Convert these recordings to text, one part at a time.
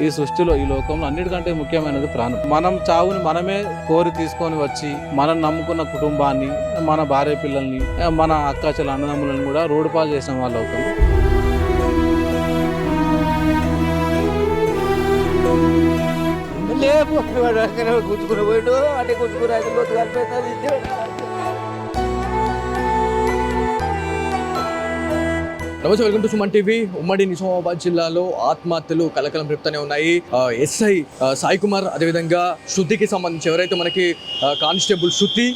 ఈ సృష్టిలో ఈ లోకంలో అన్నిటికంటే ముఖ్యమైనది ప్రాణం. మనం చావుని మనమే కోరి తీసుకొని వచ్చి మనం నమ్ముకున్న కుటుంబాన్ని, మన భార్య పిల్లల్ని, మన అక్క చెల్లి అన్నదమ్ములను కూడా రోడ్డు పాలు చేసిన వాళ్ళు అవుతాం. గుంజుకుని పోయాడు అంటే గుంజుకుని అది లోతు కలిపేది. నమస్తే, వెల్కమ్ టు సుమన్ టీవీ. ఉమ్మడి నిజామాబాద్ జిల్లాలో ఆత్మహత్యలు కలకలం రేపుతూనే ఉన్నాయి. ఎస్ఐ సాయి కుమార్, అదేవిధంగా శృతికి సంబంధించి ఎవరైతే మనకి కానిస్టేబుల్ శృతి,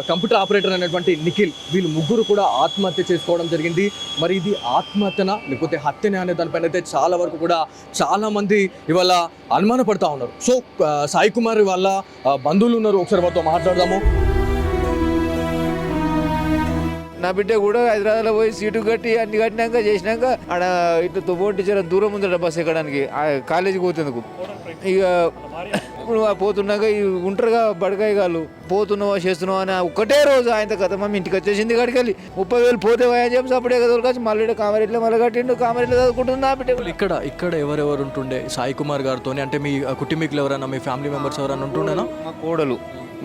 కంప్యూటర్ ఆపరేటర్ అనేటువంటి నిఖిల్, వీళ్ళు ముగ్గురు కూడా ఆత్మహత్య చేసుకోవడం జరిగింది. మరి ఇది ఆత్మహత్యనా లేకపోతే హత్యనే అనే దానిపైన అయితే చాలా వరకు కూడా చాలా మంది ఇవాళ అనుమాన పడుతూ ఉన్నారు. సో సాయి కుమార్ వాళ్ళ బంధువులు ఉన్నారు, ఒకసారి వారితో మాట్లాడదాము. నా బిడ్డ కూడా హైదరాబాద్లో పోయి సీటు కట్టి అన్ని కట్టినాక చేసినాక ఆడ ఇట్లా తొమ్మిది చాలా దూరం ఉందట బస్సు ఎక్కడానికి, కాలేజీకి పోతేందుకు. ఇక ఇప్పుడు పోతున్నాక ఉంటారుగా బడకాయ కాళ్ళు, పోతున్నావా చేస్తున్నావా అని ఒక్కటే రోజు ఆయన కథ మమ్మీ ఇంటికి వచ్చేసింది. కాడికి వెళ్ళి 30,000 పోతే అని చెప్పి అప్పుడే కదలకొచ్చి మళ్ళీ కామరెట్లో మళ్ళీ కట్టిండు, కామరెట్లో చదువుకుంటుంది నా బిడ్డ. ఇక్కడ ఎవరెవరు ఉంటుండే సాయి కుమార్ గారితో? అంటే మీ కుటుంబీకులు ఎవరైనా, మీ ఫ్యామిలీ మెంబర్స్ ఎవరైనా ఉంటుండేనా?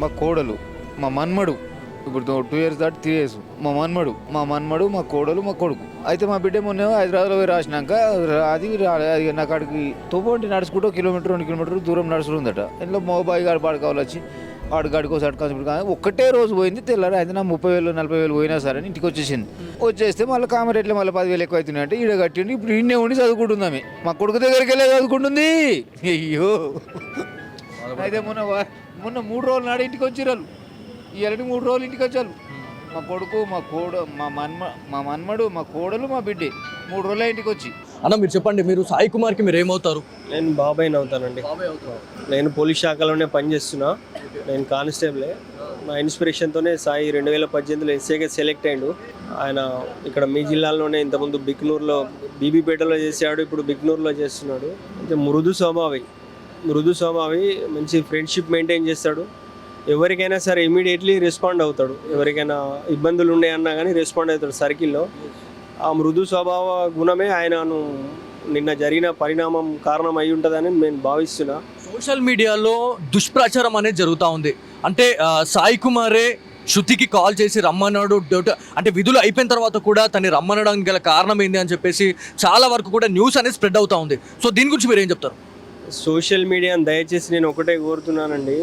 మా కోడలు మా మన్మడు, ఇప్పుడు 2 years దాటి 3 years. మా మన్మడు మా కోడలు మా కొడుకు. అయితే మా బిడ్డ మొన్న హైదరాబాద్లో పోయి రాసినాక అది నాకు అక్కడికి తోపోంటి నడుచుకుంటూ 1 kilometer 2 kilometer దూరం నడుచుకుందట. ఇంట్లో మోబాయి గారు పాడుకోవాలి వచ్చి వాడు గడికోసి అటుకోసి కానీ ఒక్కటే రోజు పోయింది. తెల్లారు అయితే నా 30,000 40,000 పోయినా సరే ఇంటికి వచ్చేసింది. వచ్చేస్తే మళ్ళీ కామరేట్లో మళ్ళీ 10,000 ఎక్కువ అవుతున్నాయి అంటే ఈడ కట్టిండి. ఇప్పుడు ఈయనే ఉండి చదువుకుంటుందామే, మా కొడుకు దగ్గరికి వెళ్ళి చదువుకుంటుంది. అయ్యో, అయితే మొన్న 3 రోజులు నాడు ఇంటికి వచ్చిరాళ్ళు. ఈ 3 రోజులు ఇంటికి వచ్చారు. మా కొడుకు మా మన్మడు మా కోడలు మా బిడ్డే 3 రోజులే ఇంటికి వచ్చి. అన్న మీరు చెప్పండి, మీరు సాయి కుమార్కి మీరు ఏమవుతారు? నేను బాబాయ్ని అవుతానండి. నేను పోలీస్ శాఖలోనే పనిచేస్తున్నా. నేను కానిస్టేబులే. నా ఇన్స్పిరేషన్తోనే సాయి 2018లో ఎస్ఐగా సెలెక్ట్ అయ్యాడు. ఆయన ఇక్కడ మీ జిల్లాలోనే ఇంతకుముందు బిక్నూరులో, బీబీపేటలో చేశాడు, ఇప్పుడు బిక్నూరులో చేస్తున్నాడు. అంటే మృదు స్వభావి, మంచి ఫ్రెండ్షిప్ మెయింటైన్ చేస్తాడు. ఎవరికైనా సరే ఇమీడియట్లీ రెస్పాండ్ అవుతాడు. ఎవరికైనా ఇబ్బందులు ఉన్నాయన్నా కానీ రెస్పాండ్ అవుతాడు సర్కిల్లో. ఆ మృదు స్వభావ గుణమే ఆయనను నిన్న జరిగిన పరిణామం కారణం అయి ఉంటుందని నేను భావిస్తున్నా. సోషల్ మీడియాలో దుష్ప్రచారం అనేది జరుగుతూ ఉంది. అంటే సాయి కుమారే శృతికి కాల్ చేసి రమ్మన్నాడు, అంటే విధులు అయిపోయిన తర్వాత కూడా తను రమ్మనడానికి గల కారణం ఏంది అని చెప్పేసి చాలా వరకు కూడా న్యూస్ అనేది స్ప్రెడ్ అవుతూ ఉంది. సో దీని గురించి మీరు ఏం చెప్తారు? సోషల్ మీడియాని దయచేసి నేను ఒకటే కోరుతున్నానండి,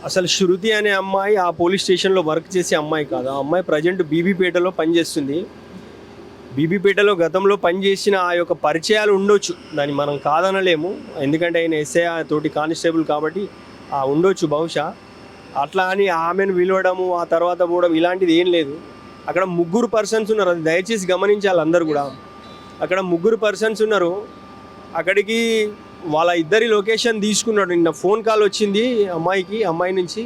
అసలు శృతి అనే అమ్మాయి ఆ పోలీస్ స్టేషన్లో వర్క్ చేసే అమ్మాయి కాదు. ఆ అమ్మాయి ప్రజెంట్ బీబీపేటలో పనిచేస్తుంది. బీబీపేటలో గతంలో పనిచేసిన ఆ యొక్క పరిచయాలు ఉండొచ్చు, దాన్ని మనం కాదనలేము. ఎందుకంటే ఆయన ఎస్ఐ తోటి కానిస్టేబుల్ కాబట్టి ఉండొచ్చు బహుశా. అట్లా అని ఆమెను పిలవడము, ఆ తర్వాత పోవడం ఇలాంటిది ఏం లేదు. అక్కడ 3 persons ఉన్నారు, అది దయచేసి గమనించాలి అందరు కూడా. అక్కడ 3 persons ఉన్నారు. అక్కడికి వాళ్ళ ఇద్దరి లొకేషన్ తీసుకున్నాడు. నిన్న ఫోన్ కాల్ వచ్చింది అమ్మాయి నుంచి,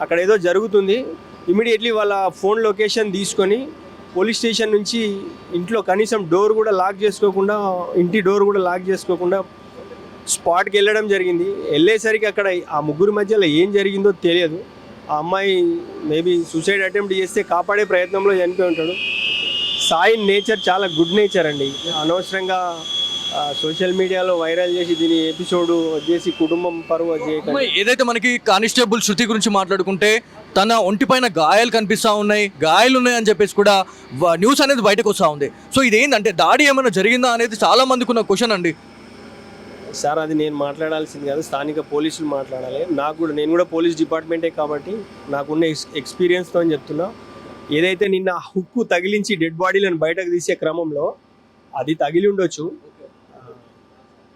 అక్కడ ఏదో జరుగుతుంది. ఇమీడియట్లీ వాళ్ళ ఫోన్ లొకేషన్ తీసుకొని పోలీస్ స్టేషన్ నుంచి ఇంట్లో కనీసం ఇంటి డోర్ కూడా లాక్ చేసుకోకుండా స్పాట్కి వెళ్ళడం జరిగింది. వెళ్ళేసరికి అక్కడ ఆ 3 మధ్యలో ఏం జరిగిందో తెలియదు. ఆ అమ్మాయి మేబీ సూసైడ్ అటెంప్ట్ చేస్తే కాపాడే ప్రయత్నంలో చనిపోయి ఉంటాడు. సాయి నేచర్ చాలా గుడ్ నేచర్ అండి. అనవసరంగా సోషల్ మీడియాలో వైరల్ చేసి దీని ఎపిసోడ్ వచ్చేసి కుటుంబం పరువు చేయకుండా. ఏదైతే మనకి కానిస్టేబుల్ శృతి గురించి మాట్లాడుకుంటే తన ఒంటిపైన గాయాలు కనిపిస్తూ ఉన్నాయి, గాయాలు ఉన్నాయని చెప్పేసి కూడా న్యూస్ అనేది బయటకు వస్తూ ఉంది. సో ఇదేంటంటే దాడి ఏమైనా జరిగిందా అనేది చాలా మందికి ఉన్న క్వశ్చన్ అండి. సార్ అది నేను మాట్లాడాల్సింది కాదు, స్థానిక పోలీసులు మాట్లాడాలి. నేను కూడా పోలీస్ డిపార్ట్మెంటే కాబట్టి నాకున్న ఎక్స్పీరియన్స్తో చెప్తున్నా. ఏదైతే నిన్న హుక్కు తగిలించి డెడ్ బాడీలను బయటకు తీసే క్రమంలో అది తగిలి ఉండొచ్చు.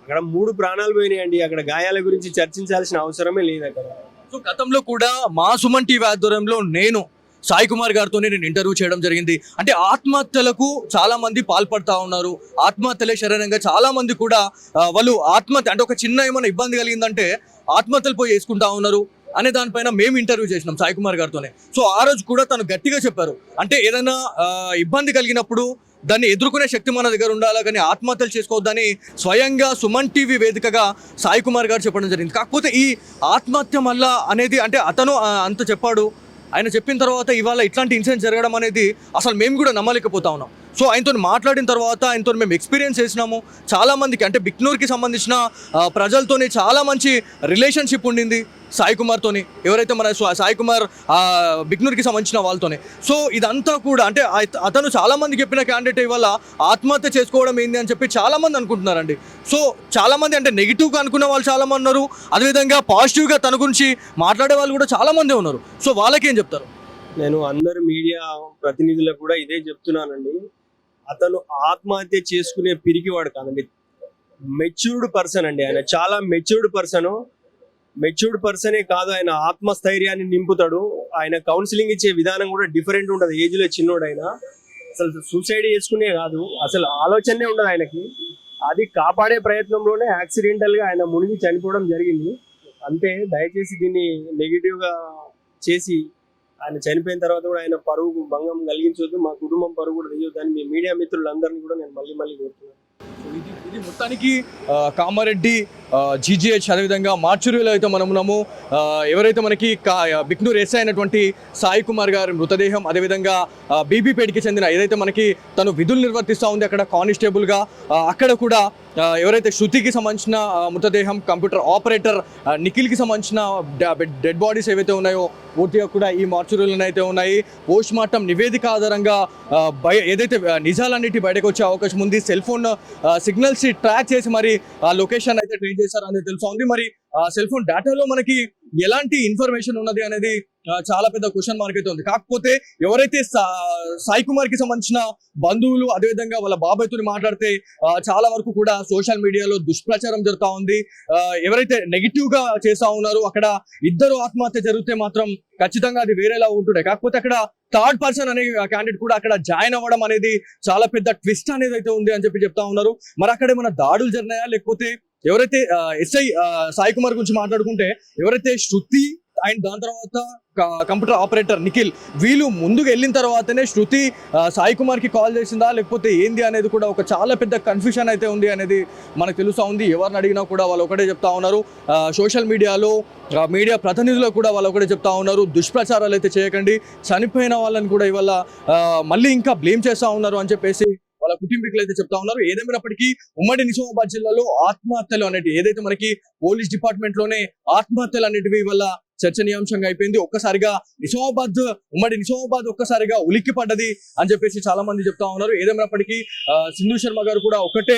అక్కడ 3 ప్రాణాలు పోయినాయండి. అక్కడ గాయాల గురించి చర్చించాల్సిన అవసరమే లేదు అక్కడ. సో గతంలో కూడా మా సుమన్ టీవీ ఆధ్వర్యంలో నేను సాయి కుమార్ గారితోనే నేను ఇంటర్వ్యూ చేయడం జరిగింది. అంటే ఆత్మహత్యలకు చాలా మంది పాల్పడతా ఉన్నారు, ఆత్మహత్యలే శరీరంగా చాలా మంది కూడా వాళ్ళు ఆత్మహత్య అంటే ఒక చిన్న ఏమైనా ఇబ్బంది కలిగిందంటే ఆత్మహత్యలు పోయి చేసుకుంటా ఉన్నారు అనే దానిపైన మేము ఇంటర్వ్యూ చేసినాం సాయి కుమార్ గారితోనే. సో ఆ రోజు కూడా తను గట్టిగా చెప్పారు, అంటే ఏదైనా ఇబ్బంది కలిగినప్పుడు దాన్ని ఎదుర్కొనే శక్తి మన దగ్గర ఉండాలా, కానీ ఆత్మహత్యలు చేసుకోవద్దని స్వయంగా సుమన్ టీవీ వేదికగా సాయి కుమార్ గారు చెప్పడం జరిగింది. కాకపోతే ఈ ఆత్మహత్య మళ్ళా అనేది అంటే అతను అంత చెప్పాడు, ఆయన చెప్పిన తర్వాత ఇవాళ ఇట్లాంటి ఇన్సిడెంట్ జరగడం అనేది అసలు మేము కూడా నమ్మలేకపోతా ఉన్నాం. సో ఆయనతో మాట్లాడిన తర్వాత ఆయనతో మేము ఎక్స్పీరియన్స్ చేసినాము. చాలామందికి అంటే బిక్నూర్కి సంబంధించిన ప్రజలతోని చాలా మంచి రిలేషన్షిప్ ఉండింది సాయి కుమార్తోని, ఎవరైతే మన సాయి కుమార్ బిక్నూర్కి సంబంధించిన వాళ్ళతోనే. సో ఇదంతా కూడా అంటే అతను చాలామంది చెప్పిన క్యాండిడేట్ ఇవాళ ఆత్మహత్య చేసుకోవడం ఏంది అని చెప్పి చాలామంది అనుకుంటున్నారండి. సో చాలామంది అంటే నెగిటివ్గా అనుకున్న వాళ్ళు చాలామంది ఉన్నారు, అదేవిధంగా పాజిటివ్గా తన గురించి మాట్లాడే వాళ్ళు కూడా చాలామంది ఉన్నారు. సో వాళ్ళకేం చెప్తారు? నేను అందరు మీడియా ప్రతినిధులకు కూడా ఇదే చెప్తున్నానండి. అతను ఆత్మహత్య చేసుకునే పిరికివాడు కాదండి, మెచ్యూర్డ్ పర్సన్ అండి. ఆయన చాలా మెచ్యూర్డ్ పర్సనే కాదు, ఆయన ఆత్మస్థైర్యాన్ని నింపుతాడు. ఆయన కౌన్సిలింగ్ ఇచ్చే విధానం కూడా డిఫరెంట్ ఉంటుంది. ఏజ్లో చిన్నోడు ఆయన అసలు సూసైడ్ చేసుకునే కాదు, అసలు ఆలోచనే ఉండదు ఆయనకి. అది కాపాడే ప్రయత్నంలోనే యాక్సిడెంటల్గా ఆయన మునిగి చనిపోవడం జరిగింది. అంతే, దయచేసి దీన్ని నెగిటివ్గా చేసి ఆయన చనిపోయిన తర్వాత కూడా ఆయన పరువు భంగం కలిగించవద్దు, మా కుటుంబం పరువు కూడా తీయొద్దని మీ మీడియా మిత్రులందరినీ కూడా నేను మళ్ళీ కోరుతున్నాను. ఇది మొత్తానికి కామారెడ్డి జీజీహెచ్ అదేవిధంగా మార్చురీలో అయితే మనం ఉన్నాము. ఎవరైతే మనకి బిక్నూర్ ఎస్ఐ అయినటువంటి సాయి కుమార్ గారి మృతదేహం, అదేవిధంగా బీబీపేటకి చెందిన ఏదైతే మనకి తను విధులు నిర్వర్తిస్తూ ఉంది అక్కడ కానిస్టేబుల్గా, అక్కడ కూడా ఎవరైతే శృతికి సంబంధించిన మృతదేహం, కంప్యూటర్ ఆపరేటర్ నిఖిల్కి సంబంధించిన డెడ్ బాడీస్ ఏవైతే ఉన్నాయో పూర్తిగా కూడా ఈ మార్చురీలోనే అయితే ఉన్నాయి. పోస్ట్ మార్టం నివేదిక ఆధారంగా ఏదైతే నిజాలన్నిటి బయటకు వచ్చే అవకాశం ఉంది. సెల్ ఫోన్ సిగ్నల్స్ ట్రాక్ చేసి మరి ఆ లొకేషన్ అయితే ట్రేస్ చేశారనేది తెలుస్తుంది. మరి సెల్ ఫోన్ డేటాలో మనకి ఎలాంటి ఇన్ఫర్మేషన్ ఉన్నది అనేది చాలా పెద్ద క్వశ్చన్ మార్క్ అయితే ఉంది. కాకపోతే ఎవరైతే సాయి కుమార్ కి సంబంధించిన బంధువులు అదేవిధంగా వాళ్ళ బాబాయ్తో మాట్లాడితే చాలా వరకు కూడా సోషల్ మీడియాలో దుష్ప్రచారం జరుగుతూ ఉంది. ఎవరైతే నెగిటివ్ గా చేస్తా ఉన్నారో అక్కడ ఇద్దరు ఆత్మహత్య జరిగితే మాత్రం ఖచ్చితంగా అది వేరేలా ఉంటుండే. కాకపోతే అక్కడ థర్డ్ పర్సన్ అనే క్యాండిడేట్ కూడా అక్కడ జాయిన్ అవ్వడం అనేది చాలా పెద్ద ట్విస్ట్ అనేది అయితే ఉంది అని చెప్పి చెప్తా ఉన్నారు. మరి అక్కడ ఏమైనా దాడులు జరిగినాయా, లేకపోతే ఎవరైతే ఎస్ఐ సాయి కుమార్ గురించి మాట్లాడుకుంటే ఎవరైతే శృతి అండ్ దాని తర్వాత కంప్యూటర్ ఆపరేటర్ నిఖిల్ వీళ్ళు ముందుకు వెళ్ళిన తర్వాతనే శృతి సాయి కుమార్కి కాల్ చేసిందా లేకపోతే ఏంది అనేది కూడా ఒక చాలా పెద్ద కన్ఫ్యూషన్ అయితే ఉంది అనేది మనకు తెలుస్తూ ఉంది. ఎవరిని అడిగినా కూడా వాళ్ళు ఒకటే చెప్తా ఉన్నారు, సోషల్ మీడియాలో మీడియా ప్రతినిధులు కూడా వాళ్ళు ఒకటే చెప్తా ఉన్నారు, దుష్ప్రచారాలు అయితే చేయకండి, చనిపోయిన వాళ్ళని కూడా ఇవాళ మళ్ళీ ఇంకా బ్లేమ్ చేస్తూ ఉన్నారు అని చెప్పేసి వాళ్ళ కుటుంబీకులు అయితే చెప్తా ఉన్నారు. ఏదేమైనప్పటికీ ఉమ్మడి నిజామాబాద్ జిల్లాలో ఆత్మహత్యలు అనేటివి ఏదైతే మనకి పోలీస్ డిపార్ట్మెంట్ లోనే ఆత్మహత్యలు అనేటివి వల్ల చర్చనీయాంశంగా అయిపోయింది. ఒక్కసారిగా ఉమ్మడి నిజామాబాద్ ఒక్కసారిగా ఉలిక్కి పడ్డది అని చెప్పేసి చాలా మంది చెప్తా ఉన్నారు. ఏదేమైనప్పటికీ సింధు శర్మ గారు కూడా ఒకటే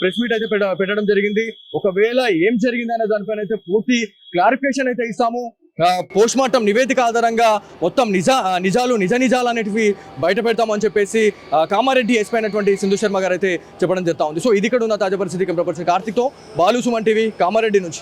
ప్రెస్ మీట్ అయితే పెట్టడం జరిగింది. ఒకవేళ ఏం జరిగింది అనే దానిపైన అయితే పూర్తి క్లారిఫికేషన్ అయితే ఇస్తాము. పోస్ట్ మార్టం నివేదిక ఆధారంగా మొత్తం నిజాలు అనేటివి బయట పెడతామని చెప్పేసి కామారెడ్డి ఎస్పీ అయినటువంటి సింధు శర్మ గారు అయితే చెప్పడం జరుగుతా ఉంది. సో ఇది ఇక్కడ ఉన్న తాజా పరిస్థితి. కార్తిక్తో బాలు సుమన్ టీవీ కామారెడ్డి నుంచి.